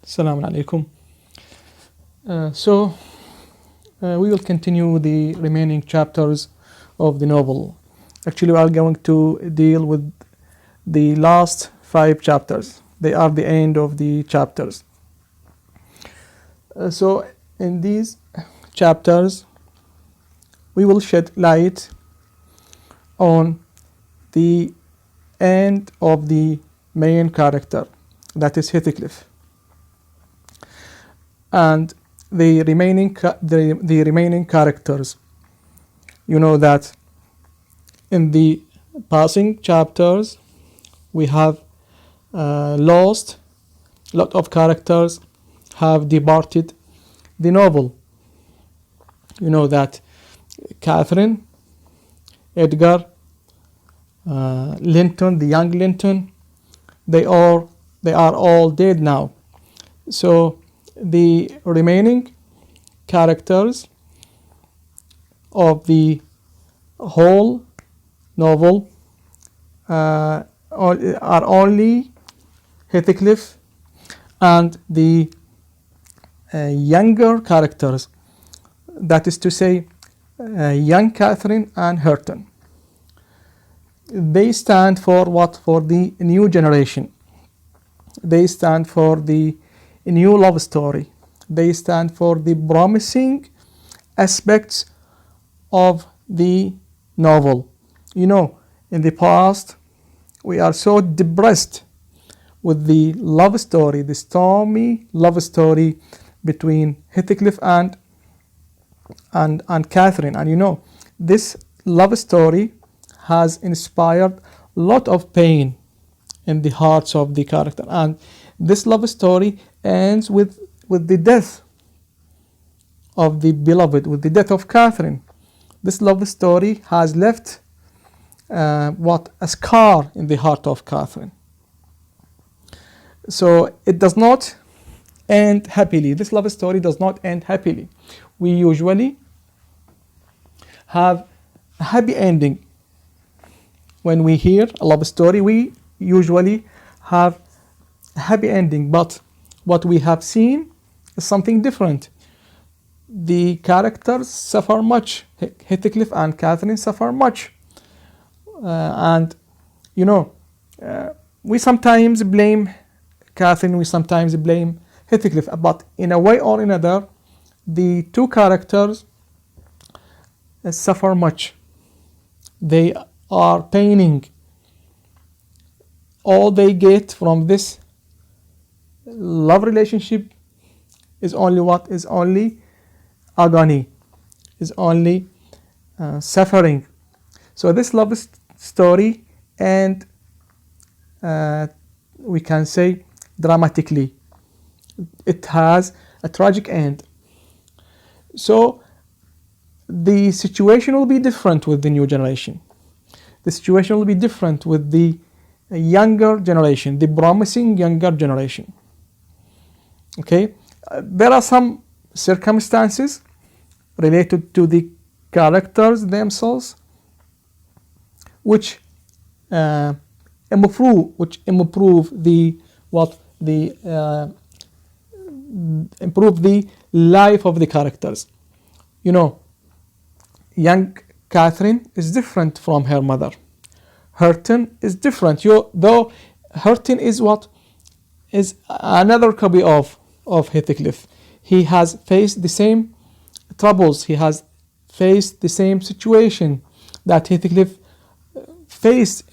Assalamu alaikum. We will continue the remaining chapters of the novel. Actually, we are going to deal with the last 5 chapters. They are the end of the chapters. So in these chapters, we will shed light on the end of the main character, that is Heathcliff, and the remaining characters. You know that in the passing chapters we have lost a lot of characters, have departed the novel. You know that Catherine, Edgar, Linton, the young Linton, they are all dead now. So the remaining characters of the whole novel are only Heathcliff and the younger characters, that is to say young Catherine and Hareton. They stand for what? For the new generation. They stand for the new love story. They stand for the promising aspects of the novel. You know, in the past we are so depressed with the love story, the stormy love story between Heathcliff and Catherine. And you know, this love story has inspired a lot of pain in the hearts of the character, and this love story ends with the death of the beloved, with the death of Catherine. This love story has left a scar in the heart of Catherine. So it does not end happily. This love story does not end happily. We usually have a happy ending. When we hear a love story, we usually have a happy ending, but what we have seen is something different. The characters suffer much. Heathcliff and Catherine suffer much. And you know, we sometimes blame Catherine, we sometimes blame Heathcliff, but in a way or another, the two characters suffer much. They are paining. All they get from this love relationship is only what? Is only agony, is only suffering. So this love story, and we can say dramatically, it has a tragic end. So the situation will be different with the new generation. The situation will be different with the younger generation, the promising younger generation. Okay, there are some circumstances related to the characters themselves which improve the life of the characters. You know, young Catherine is different from her mother. Hareton is different. Though Hareton is another copy of Heathcliff. He has faced the same troubles. He has faced the same situation that Heathcliff faced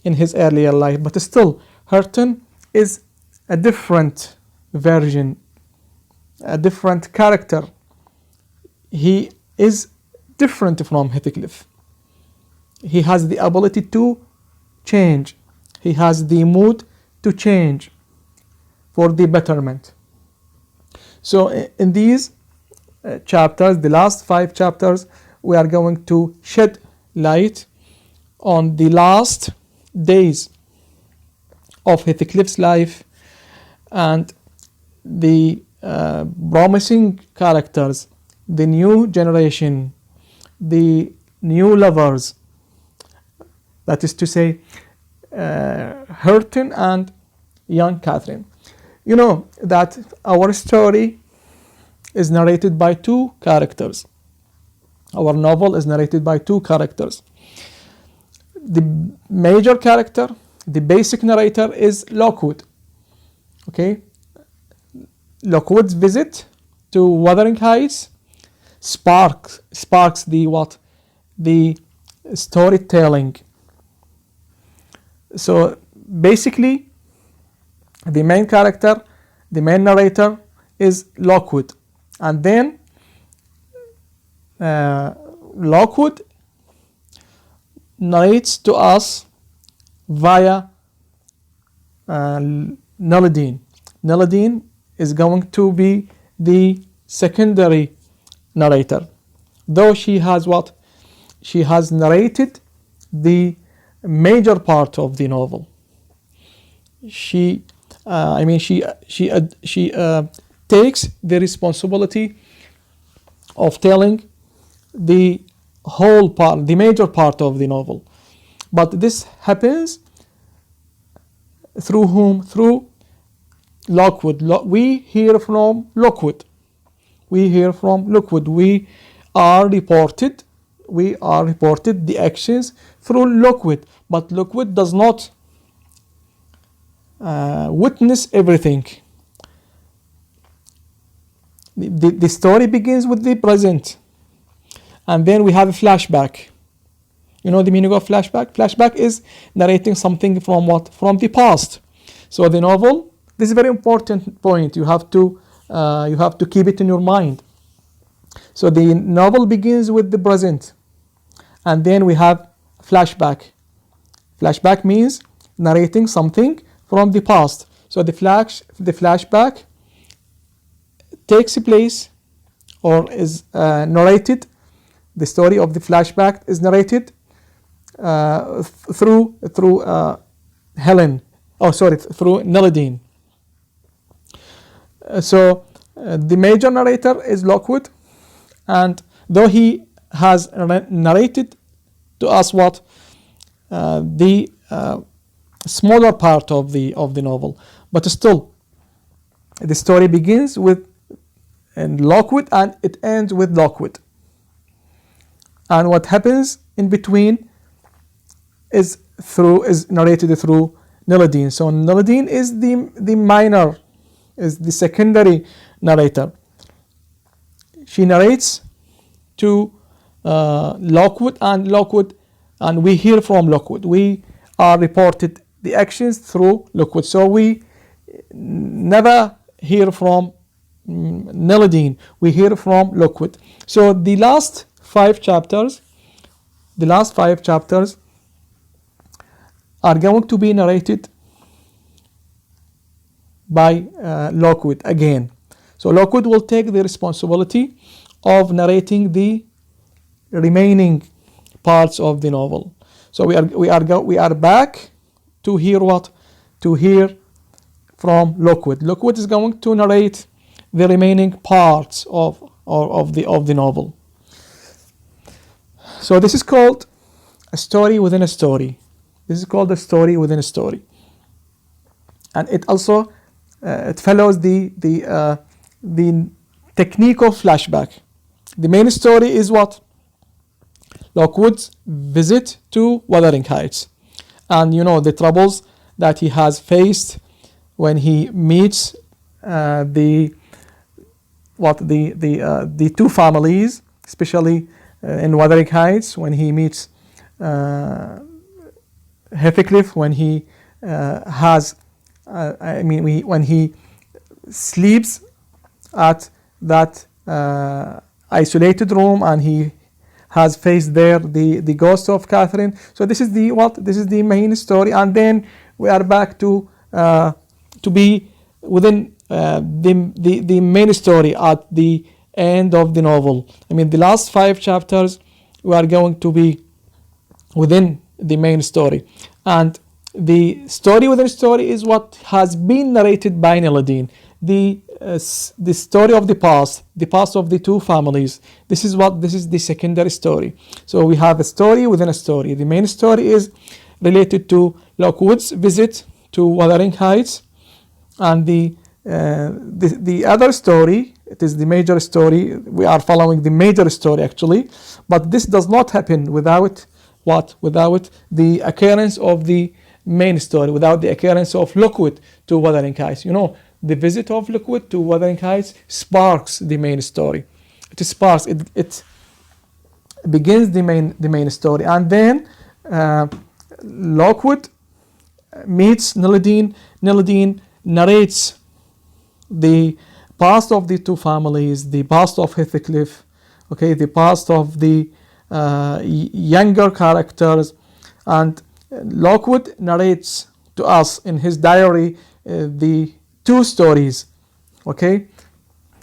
in his earlier life. But still, Hareton is a different version, a different character. He is different from Heathcliff. He has the ability to change. He has the mood to change for the betterment. So in these chapters, the last 5 chapters, we are going to shed light on the last days of Heathcliff's life and the promising characters, the new generation, the new lovers, that is to say Hareton and young Catherine. You know that our story is narrated by two characters. Our novel is narrated by two characters. The major character, the basic narrator, is Lockwood. Okay, Lockwood's visit to Wuthering Heights sparks the storytelling. So basically, the main character, the main narrator, is Lockwood, and then Lockwood narrates to us via Nelladine. Nelladine is going to be the secondary narrator, though she has narrated the major part of the novel. She takes the responsibility of telling the whole part, the major part of the novel. But this happens through whom? Through Lockwood. We hear from Lockwood. We are reported the actions through Lockwood, but Lockwood does not witness everything. The story begins with the present, and then we have a flashback. You know the meaning of flashback? Flashback is narrating something from what? From the past. So the novel, this is a very important point. You have to keep it in your mind. So the novel begins with the present, and then we have flashback. Flashback means narrating something from the past. So the flashback takes place, or is narrated. The story of the flashback is narrated through Nelladine. So the major narrator is Lockwood, and though he has narrated to us the smaller part of the novel, but still the story begins with Lockwood and it ends with Lockwood, and what happens in between is narrated through Nelladine. So Nelladine is the minor, is the secondary narrator. She narrates to Lockwood, and we hear from Lockwood. We are reported the actions through Lockwood. So we never hear from Nelladine. We hear from Lockwood. So the last five chapters are going to be narrated by Lockwood again. So Lockwood will take the responsibility of narrating the remaining parts of the novel. So we are back to hear from Lockwood. Lockwood is going to narrate the remaining parts of the novel. So this is called a story within a story. This is called a story within a story, and it also it follows the technique of flashback. The main story is what? Lockwood's visit to Wuthering Heights, and you know the troubles that he has faced when he meets the two families, especially in Wuthering Heights, when he meets Heathcliff, when he when he sleeps at that isolated room, and he has faced there the ghost of Catherine. So this is the main story, and then we are back to be within the main story at the end of the novel. The last 5 chapters we are going to be within the main story, and the story within story is what has been narrated by Nelladine. The story of the past of the two families. This is the secondary story. So we have a story within a story. The main story is related to Lockwood's visit to Wuthering Heights, and the The other story, it is the major story. We are following the major story actually, but this does not happen without what? Without the occurrence of the main story, without the occurrence of Lockwood to Wuthering Heights. You know, the visit of Lockwood to Wuthering Heights sparks the main story. It sparks. It begins the main story, and then Lockwood meets Nilladeen. Nilladeen narrates the past of the two families, the past of Heathcliff, okay, the past of the younger characters, and Lockwood narrates to us in his diary the two stories, okay.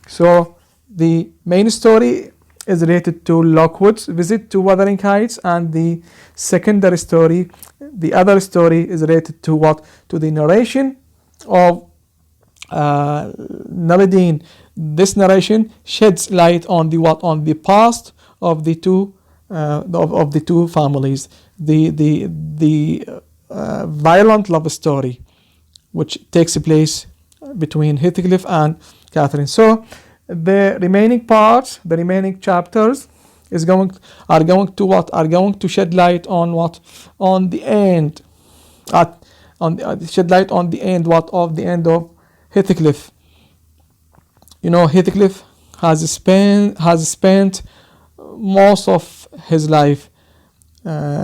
So the main story is related to Lockwood's visit to Wuthering Heights, and the secondary story, the other story, is related to what? To the narration of Nilladeen. This narration sheds light on the what? On the past of the two of the two families, the violent love story which takes place between Heathcliff and Catherine. So the remaining parts, the remaining chapters are going to what? Are going to shed light on what? On the end, shed light on the end what? Of the end of Heathcliff. You know, Heathcliff has spent most of his life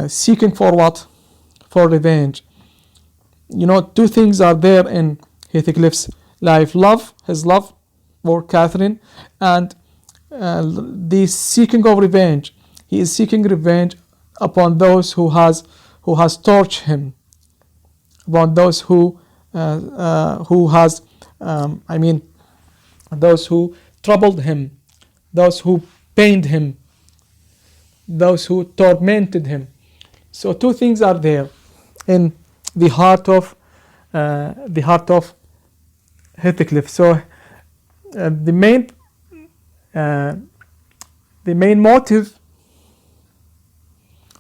seeking for what? For revenge. You know, two things are there in Heathcliff's life: his love for Catherine, and the seeking of revenge. He is seeking revenge upon those who has tortured him, upon those who has those who troubled him, those who pained him, those who tormented him. So two things are there in the heart of Heathcliff. So the main motive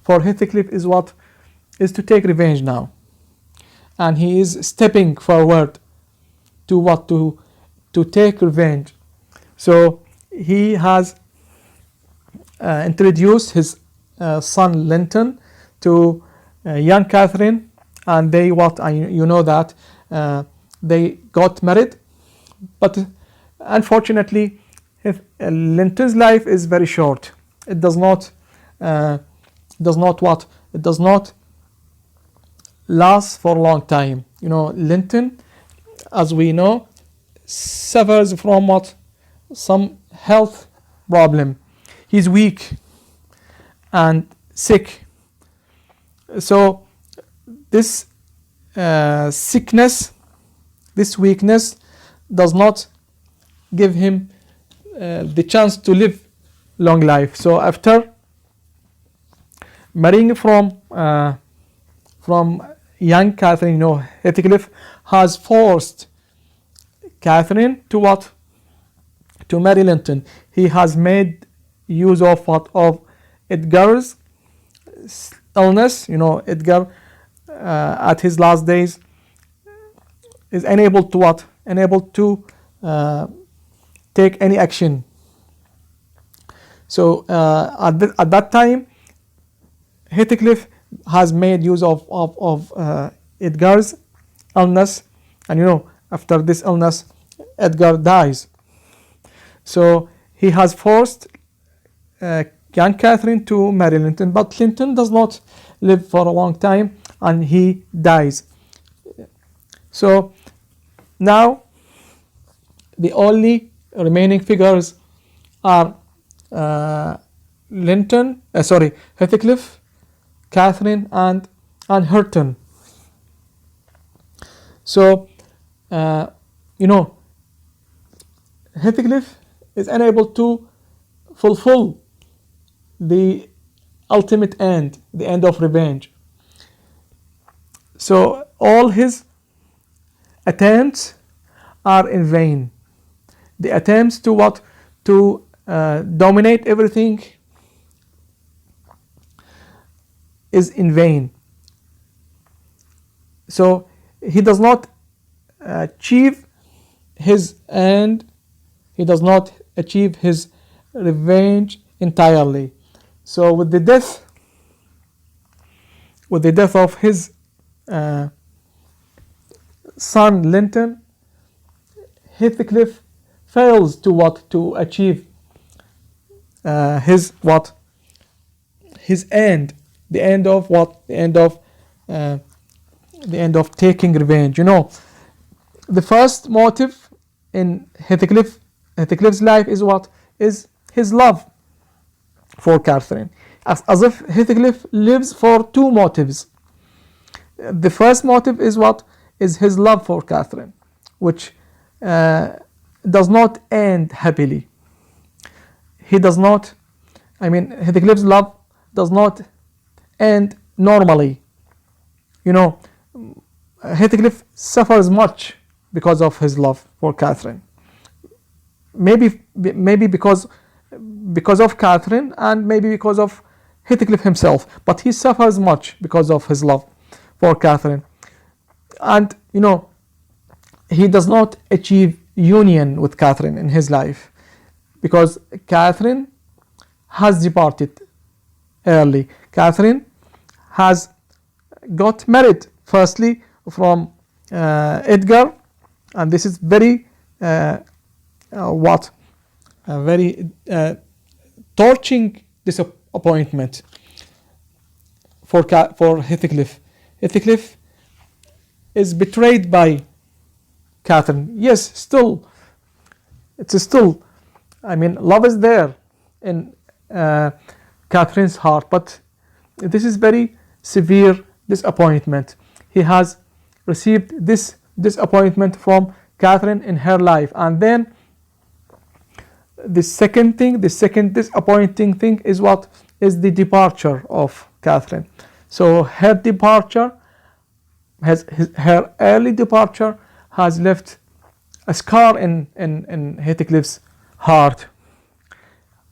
for Heathcliff is what? Is to take revenge now, and he is stepping forward to what? To take revenge. So he has introduced his son Linton to young Catherine, and they you know that they got married, but unfortunately Linton's life is very short. It does not last for a long time. You know, Linton, as we know, suffers from what? Some health problem. He's weak and sick. So this sickness, this weakness does not give him the chance to live long life. So after marrying from young Catherine, you know, Heathcliff has forced Catherine to what? To marry Linton. He has made use of what? Of Edgar's illness. You know, Edgar at his last days is unable to what? Unable to take any action. So at that time, Heathcliff has made use of Edgar's illness, and you know, after this illness, Edgar dies. So he has forced young Catherine to marry Linton, but Linton does not live for a long time, and he dies. So now the only remaining figures are Heathcliff, Catherine, and Hurton. So you know, Heathcliff is unable to fulfill the ultimate end, the end of revenge. So all his attempts are in vain. The attempts to what? To dominate everything is in vain. So he does not achieve his end. He does not achieve his revenge entirely. So with the death of his son Linton, Heathcliff fails to achieve his end, the end of taking revenge. The first motive in Heathcliff's life is his love for Catherine, as if Heathcliff lives for two motives. The first motive is his love for Catherine, which does not end happily. Heathcliff's love does not end normally. Heathcliff suffers much because of his love for Catherine. Maybe because of Catherine, and maybe because of Heathcliff himself, but he suffers much because of his love for Catherine. And he does not achieve union with Catherine in his life, because Catherine has departed early. Catherine has got married firstly from Edgar, and this is very very torching disappointment for Heathcliff. Heathcliff is betrayed by Catherine. Yes, love is there in Catherine's heart, but this is very severe disappointment. He has received this disappointment from Catherine in her life, and then the second disappointing thing is the departure of Catherine. So her departure, her early departure, has left a scar in Heathcliff's heart.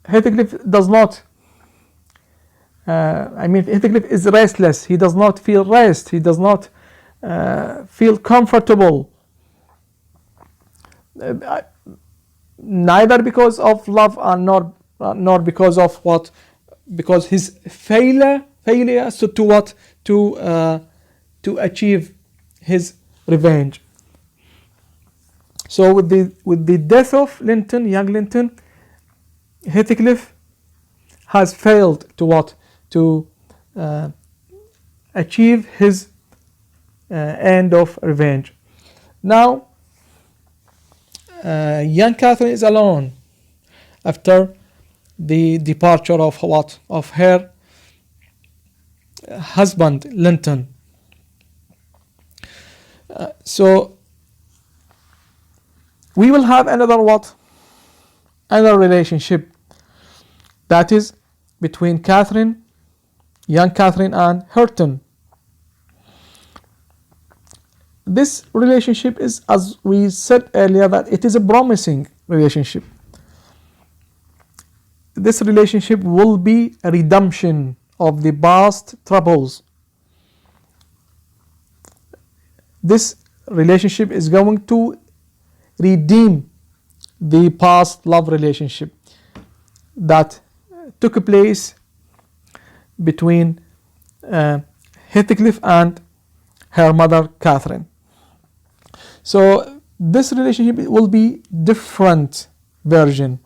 Heathcliff does not. Heathcliff is restless. He does not feel rest. He does not feel comfortable. Neither because of love, and nor because of because his failure to achieve his revenge. So with the death of young Linton, Heathcliff has failed to achieve his end of revenge. Now, young Catherine is alone after the departure of her husband Linton. So we will have another relationship, that is between young Catherine and Hareton. This relationship is, as we said earlier, that it is a promising relationship. This relationship will be a redemption of the past troubles. This relationship is going to redeem the past love relationship that took place between Heathcliff and her mother Catherine. So this relationship will be different version.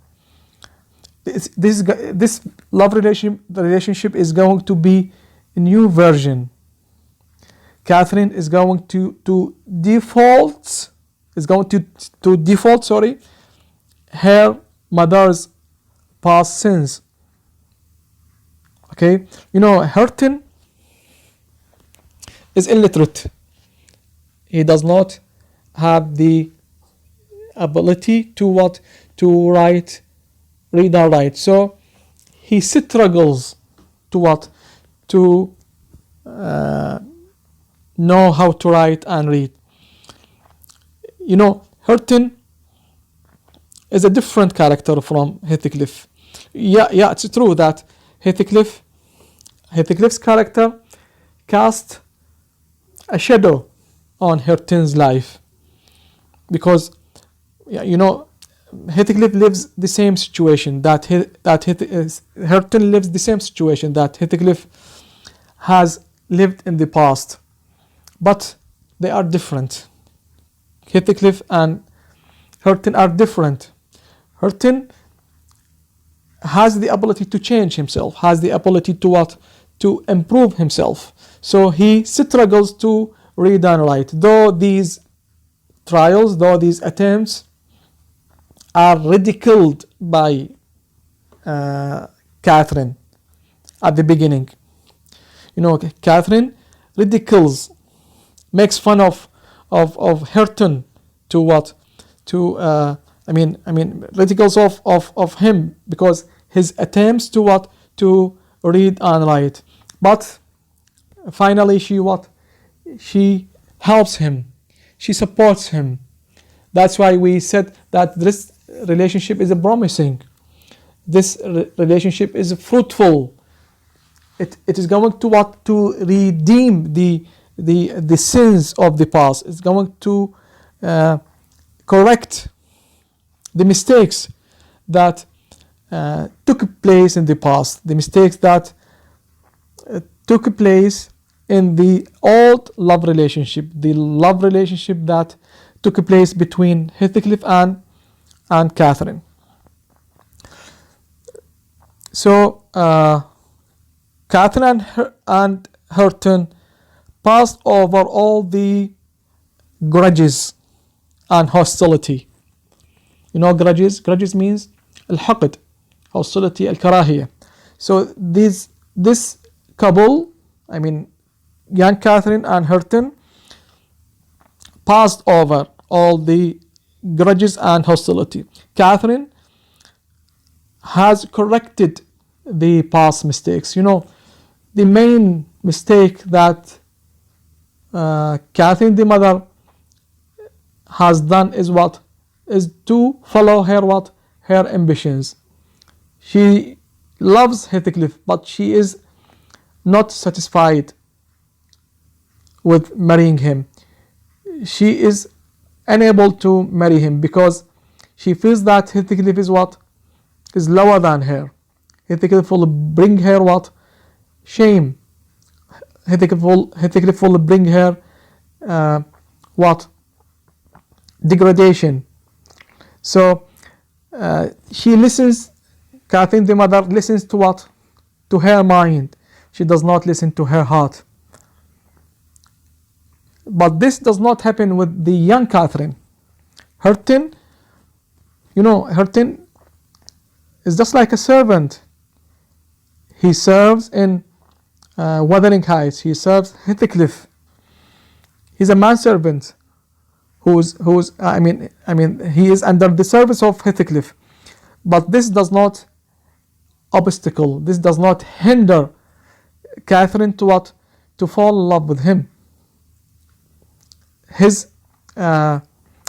This love relationship is going to be a new version. Catherine is going to default her mother's past sins. Okay, Hareton is illiterate. He does not have the ability to read and write. So he struggles to know how to write and read. Hareton is a different character from Heathcliff. Yeah, it's true that Heathcliff's character cast a shadow on Hareton's life, because yeah, you know, Heathcliff lives the same situation that Hurton lives the same situation that Heathcliff has lived in the past, but they are different. Heathcliff and Hurton are different. Hurton has the ability to change himself, has the ability to what? To improve himself. So he struggles to read and write. Though these trials, though these attempts are ridiculed by Catherine at the beginning. You know, Catherine ridicules, makes fun of Hurton to what? To ridicules of him because his attempts to what? To read and write. But finally she what? She helps him. She supports him. That's why we said that this relationship is promising. This relationship is fruitful. It is going to what? To redeem the sins of the past. It's going to correct the mistakes that took place in the past, the mistakes that took place in the old love relationship, the love relationship that took place between Heathcliff and Catherine. So Catherine and Hurton passed over all the grudges and hostility. You know, grudges means al-haqd, hostility, al-karahiyah. So this couple, I mean young Catherine and Hurton, passed over all the grudges and hostility. Catherine has corrected the past mistakes. You know, the main mistake that Catherine the mother has done is what? Is to follow her what? Her ambitions. She loves Heathcliff, but she is not satisfied with marrying him. She is unable to marry him because she feels that Heathcliff is what? Is lower than her. Heathcliff will bring her what? Shame. Heathcliff will bring her what? Degradation. So she listens, Catherine the mother listens to what? To her mind. She does not listen to her heart. But this does not happen with the young Catherine. Hurton, you know, Hurton is just like a servant. He serves in Wuthering Heights. He serves Heathcliff. He's a manservant he is under the service of Heathcliff. But this does not obstacle, this does not hinder Catherine to what? To fall in love with him. His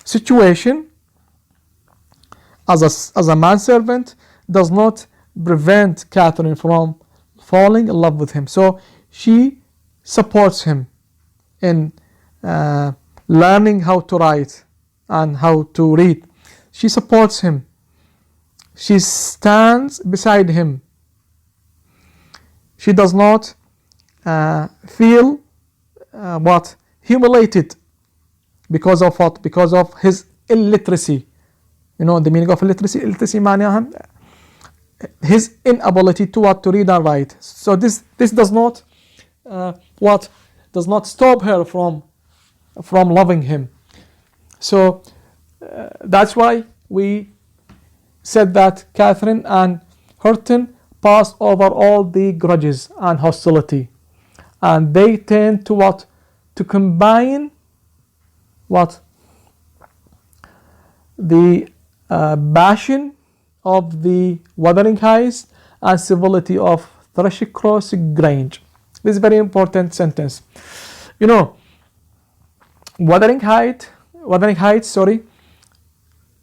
situation as a manservant does not prevent Catherine from falling in love with him. So she supports him in learning how to write and how to read. She supports him. She stands beside him. She does not feel humiliated because of what? Because of his illiteracy. You know the meaning of illiteracy? Illiteracy معناها his inability to what? To read and write. So this does not does not stop her from loving him. So that's why we said that Catherine and Hurton passed over all the grudges and hostility, and they tend to what? To combine what? The passion of the Wuthering Heights and civility of Thrushcross Grange. This is a very important sentence. You know, Wuthering Heights,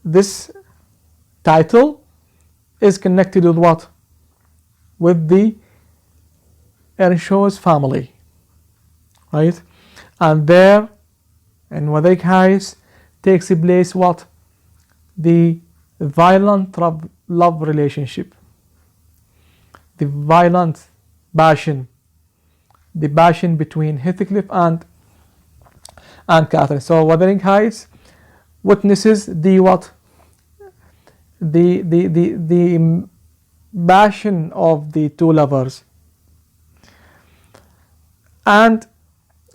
this title is connected with what? With the Earnshaw's family, right? And there in Wuthering Heights takes place what? the violent love relationship, the violent passion, the passion between Heathcliff and Catherine. So Wuthering Heights witnesses the what? The passion of the two lovers. And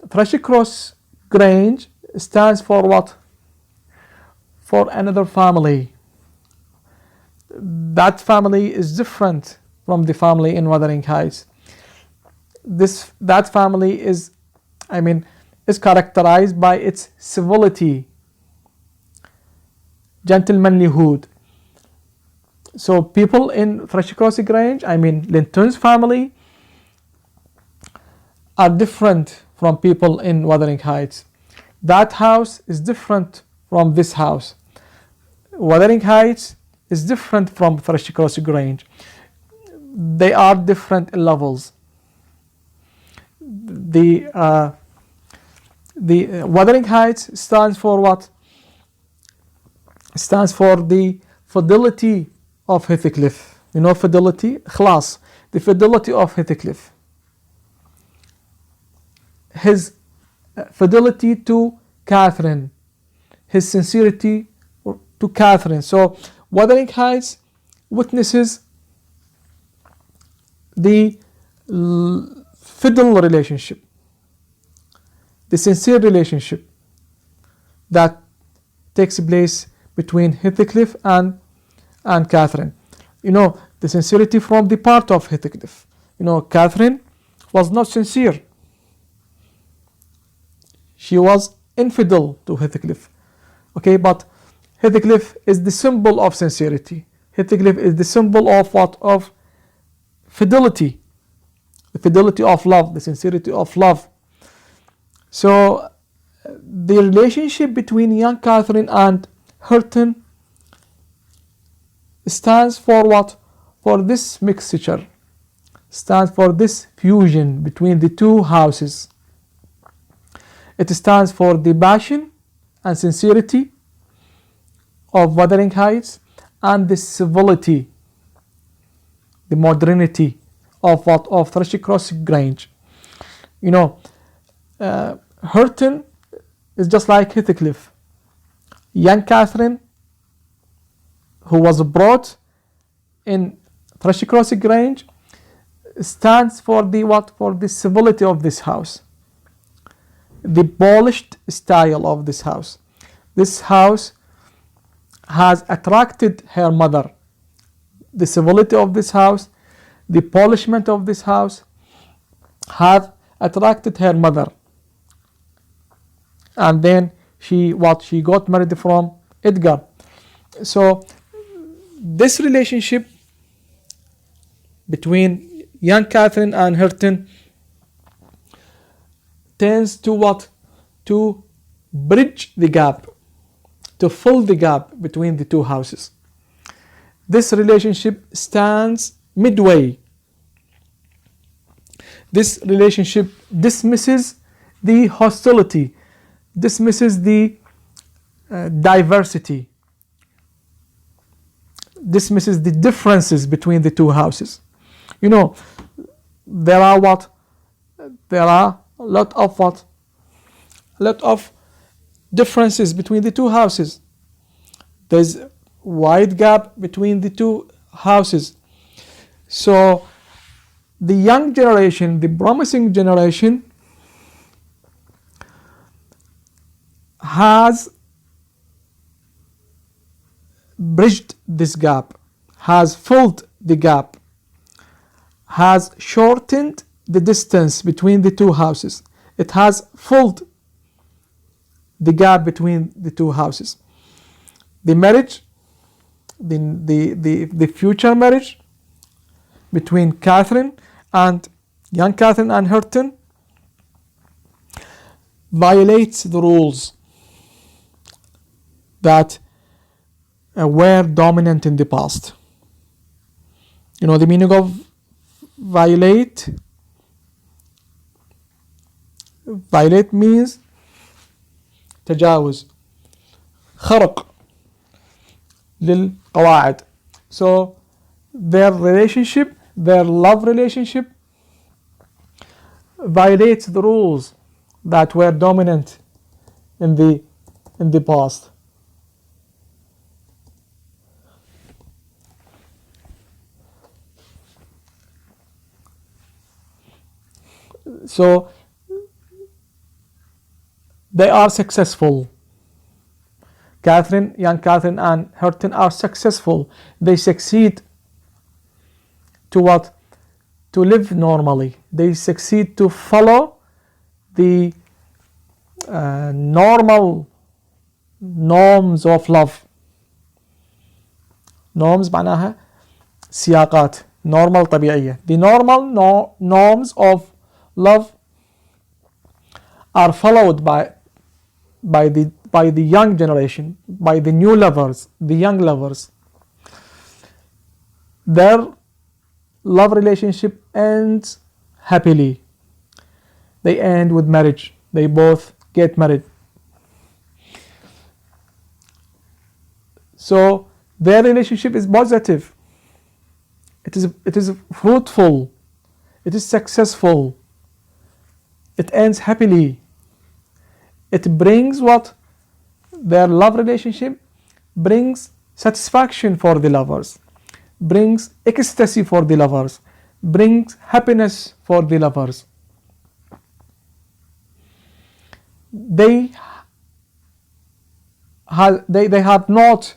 Thrushcross Grange stands for what? For another family. That family is different from the family in Wuthering Heights. That family is characterized by its civility, gentlemanlyhood. So people in Thrushcross Grange, Linton's family, are different from people in Wuthering Heights. That house is different from this house. Wuthering Heights is different from Thrushcross Grange. They are different levels. The Wuthering Heights stands for what? Stands for the fidelity of Heathcliff. You know fidelity? Ikhlas. The fidelity of Heathcliff. His fidelity to Catherine. His sincerity to Catherine. So Wuthering Heights witnesses the fidel relationship, the sincere relationship that takes place between Heathcliff and Catherine. The sincerity from the part of Heathcliff. Catherine was not sincere. She was infidel to Heathcliff. Okay, but Heathcliff is the symbol of sincerity. Heathcliff is the symbol of what? Of fidelity. The fidelity of love, the sincerity of love. So the relationship between young Catherine and Hurton stands for what? For this mixture, stands for this fusion between the two houses. It stands for the passion and sincerity of Wuthering Heights and the civility, the modernity of what? Of Thrushcross Grange. Hurton is just like Heathcliff. Young Catherine, who was brought in Thrushcross Grange, stands for the what? For the civility of this house, the polished style of this house. This house has attracted her mother. The civility of this house, the polishment of this house have attracted her mother. And then she got married from Edgar. So this relationship between young Catherine and Hurton tends to what? To bridge the gap, to fill the gap between the two houses. This relationship stands midway. This relationship dismisses the hostility, dismisses the diversity, dismisses the differences between the two houses. There are a lot of differences between the two houses. There's a wide gap between the two houses. So the young generation, the promising generation, has bridged this gap, has filled the gap, has shortened the distance between the two houses. It has filled the gap between the two houses. The marriage, the future marriage between young Catherine and Hurton violates the rules that were dominant in the past. The meaning of violate? Violate means تجاوز, خرق, للقواعد. So their relationship, their love relationship violates the rules that were dominant in the past. So they are successful. Young Catherine and Hurton are successful. They succeed to what? To live normally. They succeed to follow the normal norms of love. Norms معناها سياقات. Normal طبيعية. The normal norms of love are followed by the young generation, by the new lovers, the young lovers. Their love relationship ends happily. They end with marriage. They both get married. So their relationship is positive. It is fruitful. It is successful. It ends happily. It brings what? Their love relationship brings satisfaction for the lovers, brings ecstasy for the lovers, brings happiness for the lovers. They have not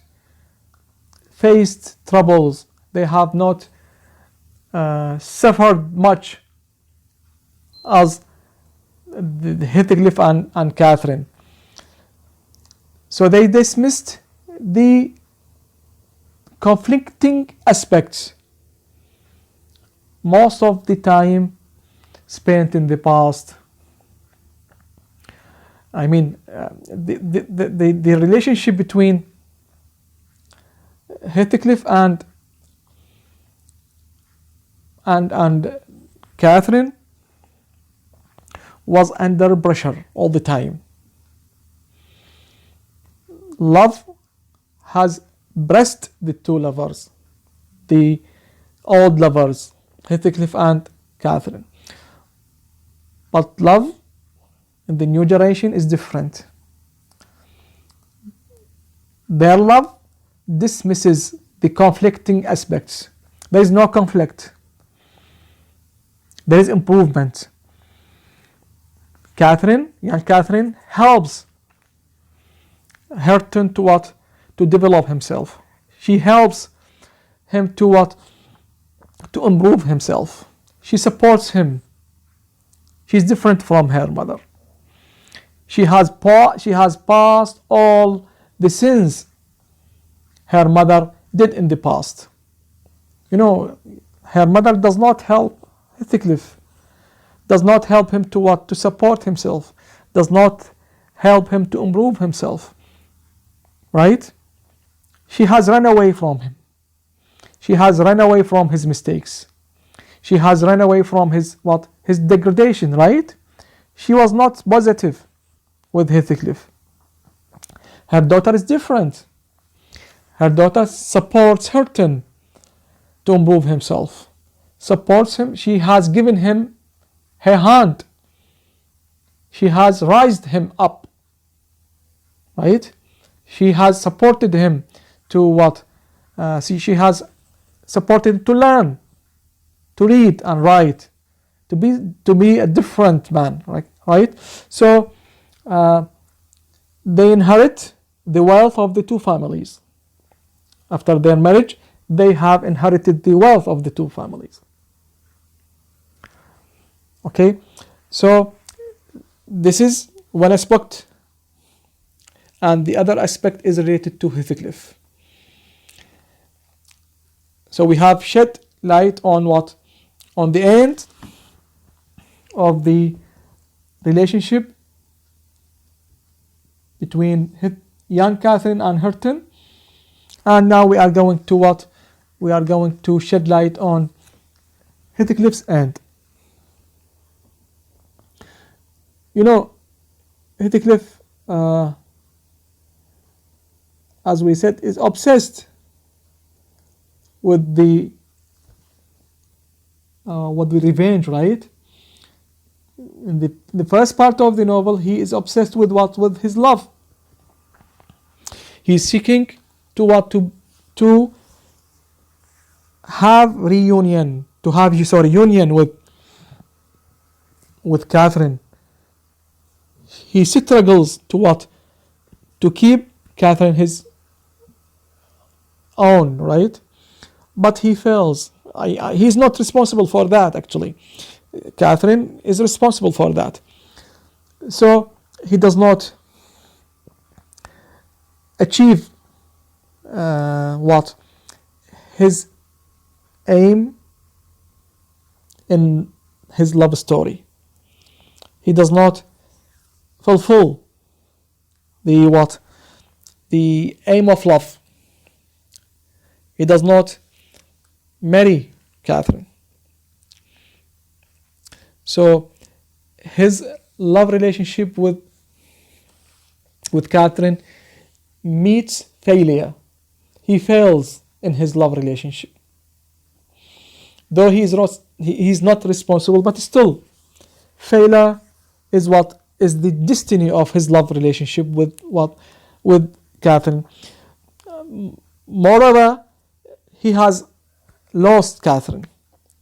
faced troubles. They have not suffered much as Heathcliff and Catherine. So they dismissed the conflicting aspects most of the time spent in the past. I mean, the relationship between Heathcliff and Catherine was under pressure all the time. Love has pressed the two lovers, the old lovers, Heathcliff and Catherine. But love in the new generation is different. Their love dismisses the conflicting aspects. There is no conflict. There is improvement. Young Catherine helps Hurton to what? To develop himself. She helps him to what? To improve himself. She supports him. She's different from her mother. She has passed all the sins her mother did in the past. You know, her mother does not help Heathcliff, does not help him to what? To support himself, does not help him to improve himself. Right? She has run away from him. She has run away from his mistakes. She has run away from his what? His degradation, right? She was not positive with Heathcliff. Her daughter is different. Her daughter supports Hurton to improve himself. Supports him. She has given him her hand. She has raised him up. Right? She has supported him to what? She has supported to learn, to read and write, to be a different man, right? So they inherit the wealth of the two families. After their marriage, they have inherited the wealth of the two families. Okay, so this is one aspect, and the other aspect is related to Heathcliff. So we have shed light on what? On the end of the relationship between young Catherine and Hurton, and now we are going to what? We are going to shed light on Heathcliff's end. You know, Heathcliff, as we said, is obsessed with the revenge, right? In the first part of the novel, he is obsessed with what? With his love. He's seeking to what? To have union with Catherine. He struggles to what? To keep Catherine his own, right? But he fails. He's not responsible for that, actually. Catherine is responsible for that. So he does not achieve what? His aim in his love story. He does not fulfill the aim of love. He does not marry Catherine. So his love relationship with Catherine meets failure. He fails in his love relationship. Though he is not responsible, but still, failure is what is the destiny of his love relationship with Catherine. Moreover, he has lost Catherine.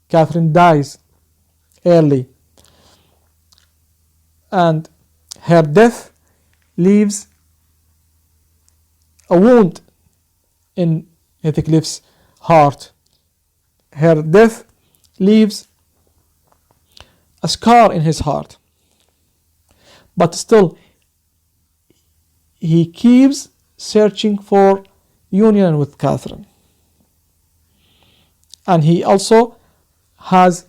Catherine dies early, and her death leaves a wound in Heathcliff's heart. Her death leaves a scar in his heart. But still, he keeps searching for union with Catherine. And he also has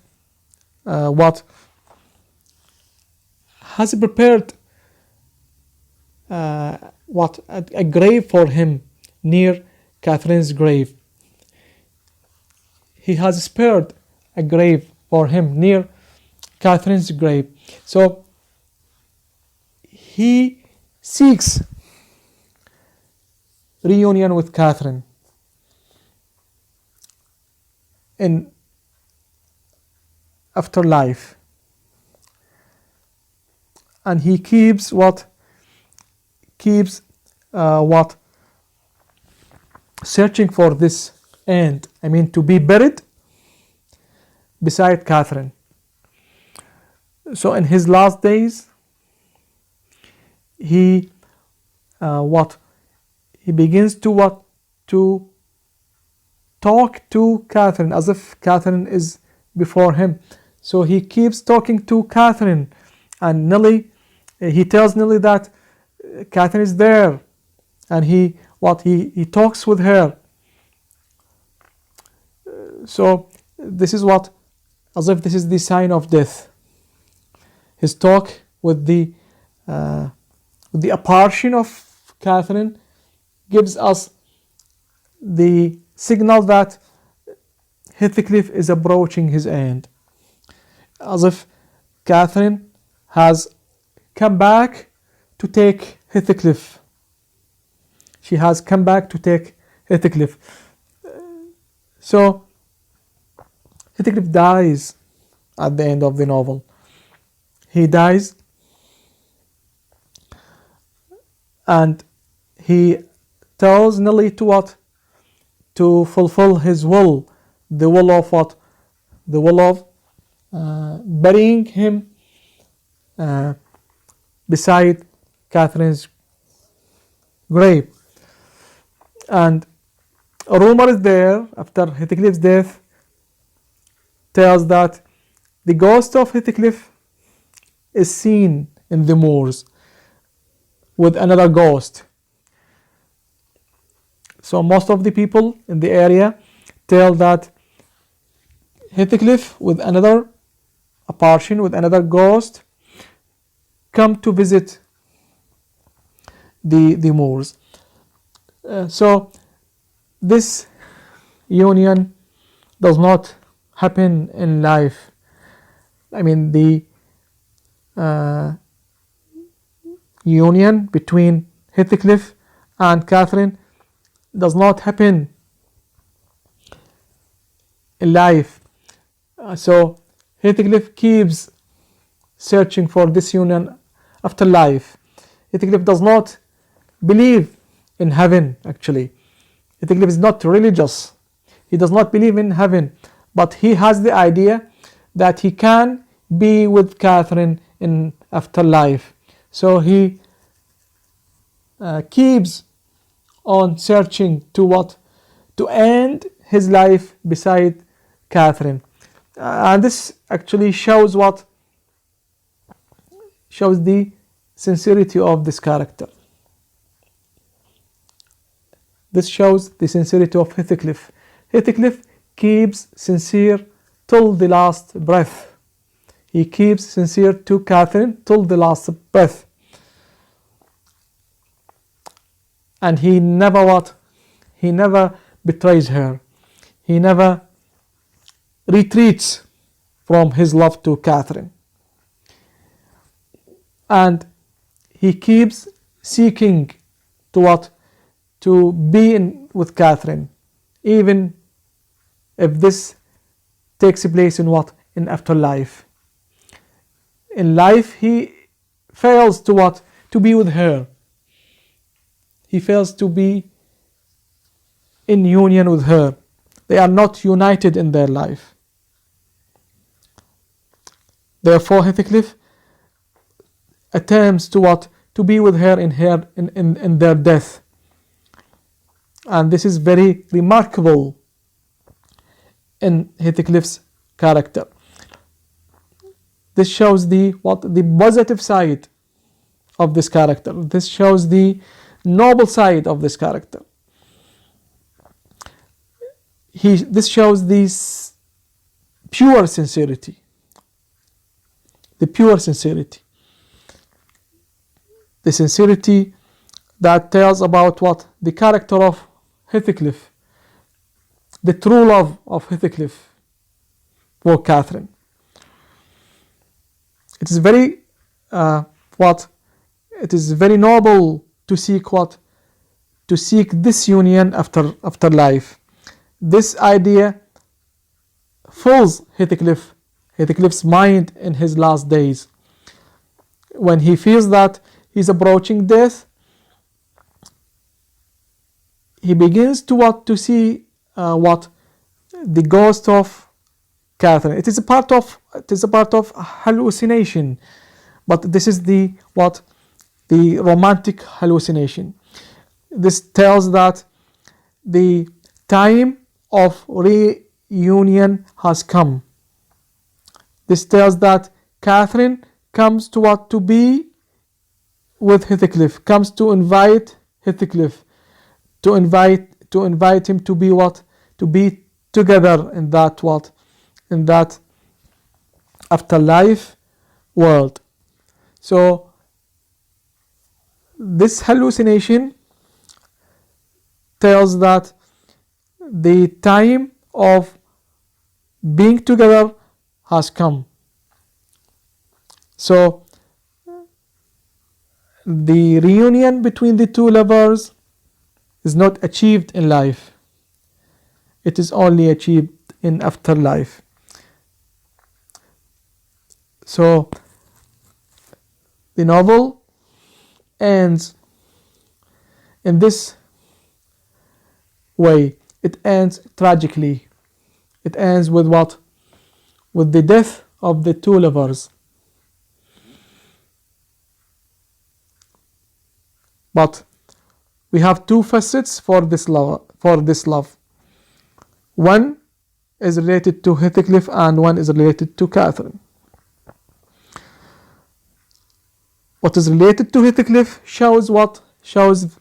has prepared a grave for him near Catherine's grave. He has spared a grave for him near Catherine's grave. So he seeks reunion with Catherine in afterlife, and he keeps searching for this end. I mean, to be buried beside Catherine. So in his last days, he begins to talk to Catherine as if Catherine is before him. So he keeps talking to Catherine, and he tells Nelly that Catherine is there, and he talks with her. So this is as if this is the sign of death. His talk with the apparition of Catherine gives us the signal that Heathcliff is approaching his end, as if Catherine has come back to take Heathcliff. She has come back to take Heathcliff. So Heathcliff dies at the end of the novel. He dies, and he tells Nelly to fulfill his will, the will of the will of burying him beside Catherine's grave. And a rumor is there after Heathcliff's death tells that the ghost of Heathcliff is seen in the moors with another ghost. So most of the people in the area tell that Heathcliff with another apparition, with another ghost, come to visit the moors. So this union does not happen in life. I mean, the union between Heathcliff and Catherine does not happen in life. So Heathcliff keeps searching for this union after life. Heathcliff does not believe in heaven, actually. Heathcliff is not religious. He does not believe in heaven, but he has the idea that he can be with Catherine in afterlife. So he keeps on searching to what? To end his life beside Catherine. And this actually shows what? Shows the sincerity of this character. This shows the sincerity of Heathcliff. Heathcliff keeps sincere till the last breath. He keeps sincere to Catherine till the last breath. And he never what? He never betrays her. He never retreats from his love to Catherine. And he keeps seeking to what? To be with Catherine, even if this takes place in what? In afterlife. In life he fails to what? To be with her. He fails to be in union with her. They are not united in their life. Therefore Heathcliff attempts to what? To be with her in their death. And this is very remarkable in Heathcliff's character. This shows the positive side of this character. This shows the noble side of this character. This shows this pure sincerity. The pure sincerity. The sincerity that tells about what? The character of Heathcliff. The true love of Heathcliff for Catherine. It is very It is very noble to seek what? To seek this union after life. This idea fills Heathcliff's mind in his last days. When he feels that he's approaching death, he begins to what? To see the ghost of Catherine. It is a part of hallucination, but this is the romantic hallucination. This tells that the time of reunion has come. This tells that Catherine comes to what? To be with Heathcliff, comes to invite Heathcliff, to invite him to be what? To be together in that what? In that afterlife world. So this hallucination tells that the time of being together has come. So the reunion between the two lovers is not achieved in life. It is only achieved in afterlife. So the novel ends in this way. It ends tragically. It ends with what? With the death of the two lovers. But we have two facets for this love. One is related to Heathcliff and one is related to Catherine. What is related to Heathcliff shows what? Shows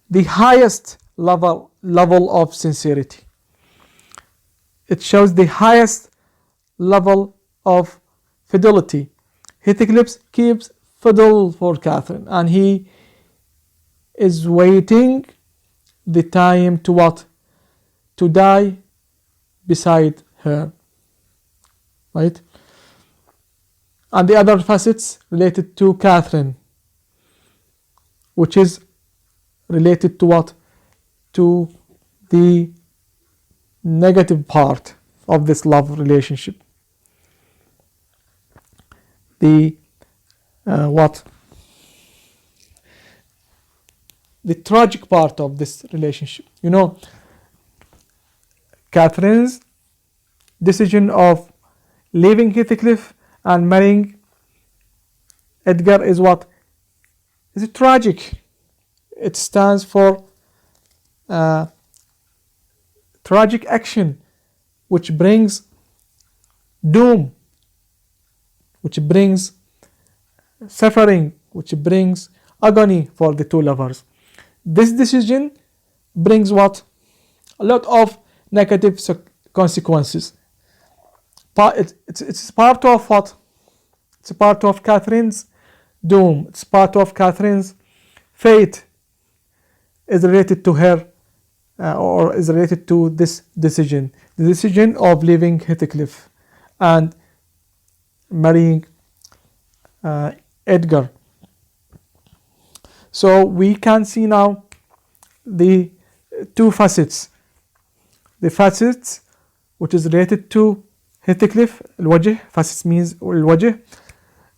the highest level of sincerity. It shows the highest level of fidelity. Heathcliff keeps fiddle for Catherine, and he is waiting the time to what? To die beside her. Right? And the other facets related to Catherine, which is related to what? To the negative part of this love relationship. The what? The tragic part of this relationship. You know, Catherine's decision of leaving Heathcliff and marrying Edgar is what? Is it tragic? It stands for tragic action which brings doom, which brings suffering, which brings agony for the two lovers. This decision brings what? A lot of negative consequences. It's part of what? It's part of Catherine's doom. It's part of Catherine's fate is related to her or is related to this decision. The decision of leaving Heathcliff and marrying Edgar. So we can see now the two facets. The facets which is related to Heathcliff, الوجه, facets means الوجه,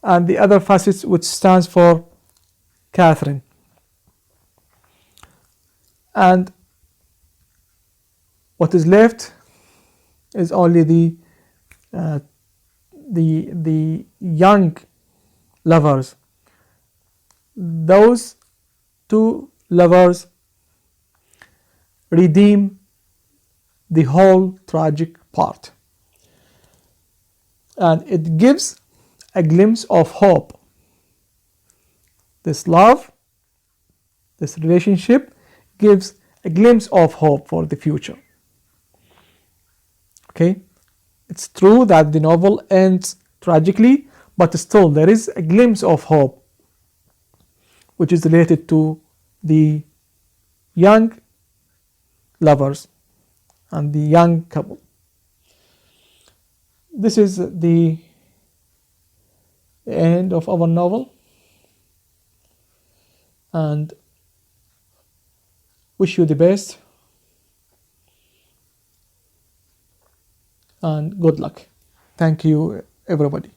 and the other facets which stands for Catherine. And what is left is only the young lovers. Those two lovers redeem the whole tragic part, and it gives a glimpse of hope. This love, this relationship gives a glimpse of hope for the future. Okay, it's true that the novel ends tragically, but still there is a glimpse of hope which is related to the young lovers and the young couple. This is the end of our novel, and wish you the best and good luck. Thank you, everybody.